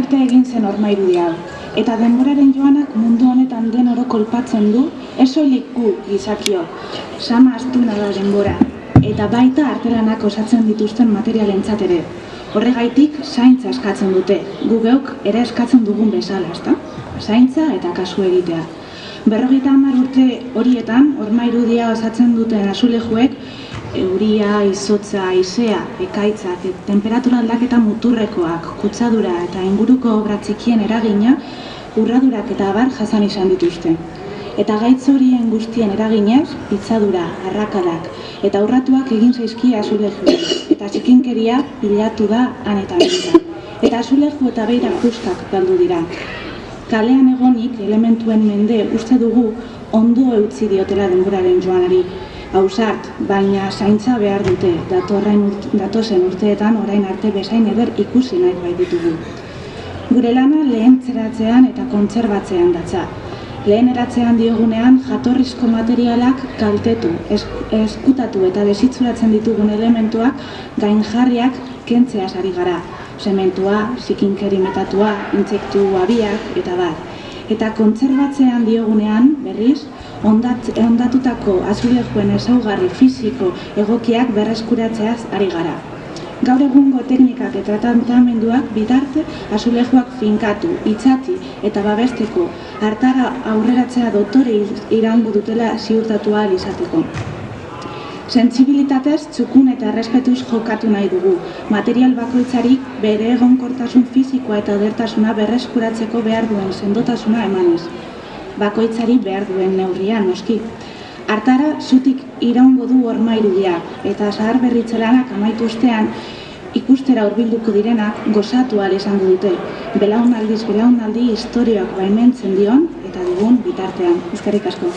urte egin zen horma irudi hau, eta denboraren joanak mundu honetan den oro kolpatzen du, ez soilik gu gizakiok, sama astuna da denbora, eta baita artelanak osatzen dituzten materialentzat ere. Horregaitik zaintza eskatzen dute, gu geuk ere eskatzen dugun bezala, ezta? Zaintza eta kasu egitea. 50 urte horietan, horma irudia osatzen duten azulejuek, euria, izotza, haizea, ekaitzak, temperatura aldaketa muturrekoak, kutsadura eta inguruko obra txikien eragina, urradurak eta abar jasan izan dituzte. Eta gaitz horien guztien eraginez, pitzadura, arrakadak eta urratuak egin zaizki azulejuek, eta txikinkeria pilatu da han eta beira. Eta azuleju eta beira puskak galdu dira. Kalean egonik elementuen mende uste dugu ondo eutzi diotela denboraren joanari. Ausart, baina zaintza behar dute, datozen urteetan orain arte bezain eder ikusi nahi baititugu. Gure lana lehentzeratzean eta kontserbatzean datza. Leheneratzean diogunean jatorrizko materialak kaltetu, eskutatu eta desitzuratzen ditugun elementuak gainjarriak kentzeaz ari gara. Sementua, zikinkeri metatua, intsektu abiak eta bar. Eta kontserbatzean diogunean, berriz, ondatutako azulejuen ezaugarri fisiko egokiak berreskuratzeaz ari gara. Gaur egungo teknikak eta tratamenduak bidarte azulejuak finkatu, itzati eta babesteko hartara aurreratzea dotore iraungo dutela ziurtatu ahal izateko. Sentsibilitatez, txukun eta errespetuz jokatu nahi dugu. Material bakoitzarik bere egonkortasun fisikoa eta edertasuna berreskuratzeko behar duen sendotasuna emanez. Bakoitzari behar duen neurrian, noski. Hartara, zutik iraungo du horma irudiak, eta zahar berritzelanak amaitu ostean, ikustera hurbilduko direnak gozatu ahal izango dute. Belaunaldiz belaunaldi historioak baimentzen dion eta dugun bitartean. Eskerrik asko.